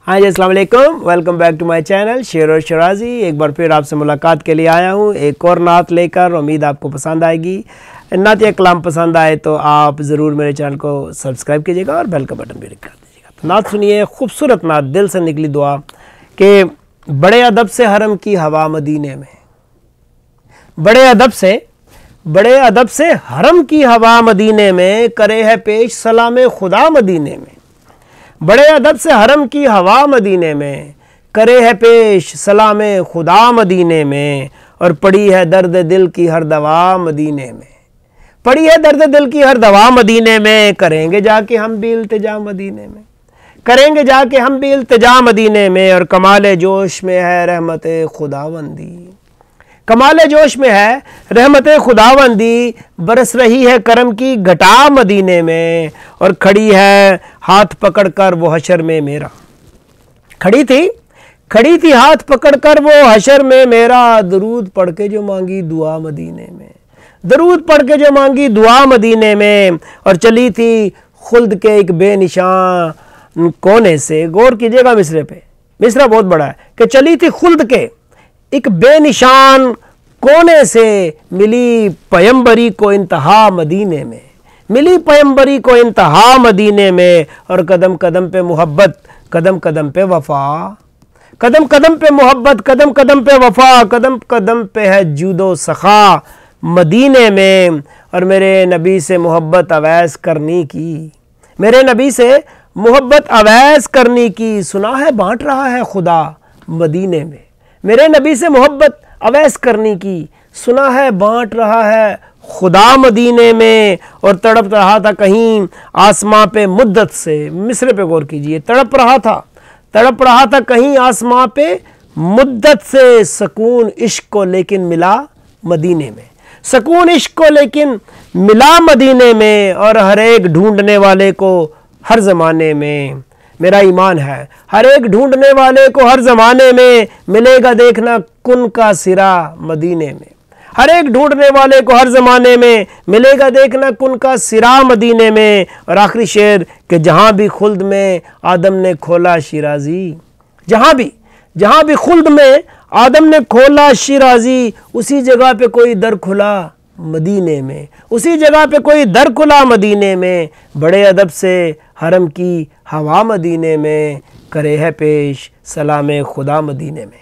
हाँ जी, अस्सलाम वालेकुम। Welcome back to my channel शेर और शराजी। एक बार फिर आपसे मुलाकात के लिए आया हूँ एक और नात लेकर। उम्मीद आपको पसंद आएगी। नात या कलाम पसंद आए तो आप ज़रूर मेरे चैनल को सब्सक्राइब कीजिएगा और बेल का बटन भी कर दीजिएगा। तो नात सुनिए, खूबसूरत नात, दिल से निकली दुआ कि बड़े अदब से हरम की हवा मदीने में, बड़े अदब से हरम की हवा मदीने में, करे है पेश सलाम खुदा मदीने में। बड़े अदब से हरम की हवा मदीने में, करे है पेश सलाम खुदा मदीने में। और पड़ी है दर्द दिल की हर दवा मदीने में, पड़ी है दर्द दिल की हर दवा मदीने में। करेंगे जाके हम भी इल्तिजा मदीने में, करेंगे जाके हम भी इल्तिजा मदीने में। और कमाल जोश में है रहमत खुदावंदी, कमाल जोश में है रहमत खुदावंदी। बरस रही है करम की घटा मदीने में। और खड़ी है हाथ पकड़कर वो हशर में मेरा, खड़ी थी हाथ पकड़कर वो हशर में मेरा। दरूद पढ़ के जो मांगी दुआ मदीने में, दरूद पढ़ के जो मांगी दुआ मदीने में। और चली थी खुल्द के एक बेनिशान कोने से। गौर कीजिएगा मिसरे पे, मिसरा बहुत बड़ा है कि चली थी खुल्द के एक बेनिशान कोने से। मिली पैगंबरी को इंतहा मदीने में, मिली पैगंबरी को इंतहा मदीने में। और कदम कदम पे मोहब्बत, कदम कदम पे वफा, कदम कदम पे मोहब्बत, कदम कदम पे वफा। कदम कदम पे है जूदो सखा मदीने में। और मेरे नबी से मोहब्बत अवैस करनी की, मेरे नबी से मोहब्बत अवैस करनी की। सुना है बांट रहा है खुदा मदीने में, मेरे नबी से मोहब्बत अवैस करनी की। सुना है बांट रहा है खुदा मदीने में। और तड़प रहा था कहीं आसमां पे मुद्दत से। मिसरे पे गौर कीजिए, तड़प रहा था कहीं आसमां पे मुद्दत से। सकून इश्क को लेकिन मिला मदीने में, सकून इश्क को लेकिन मिला मदीने में। और हर एक ढूंढने वाले को हर ज़माने में, मेरा ईमान है, हर एक ढूंढने वाले को हर ज़माने में मिलेगा देखना कुन का सिरा मदीने में। हर एक ढूंढने वाले को हर ज़माने में मिलेगा देखना कुन का सिरा मदीने में। और आखिरी शेर कि जहाँ भी खुल्द में आदम ने खोला शिराजी, जहाँ भी खुल्द में आदम ने खोला शिराजी। उसी जगह पे कोई दर खुला मदीने में, उसी जगह पे कोई दर खुला मदीने में। बड़े अदब से हरम की हवा मदीने में, करे है पेश सलाम खुदा मदीने में।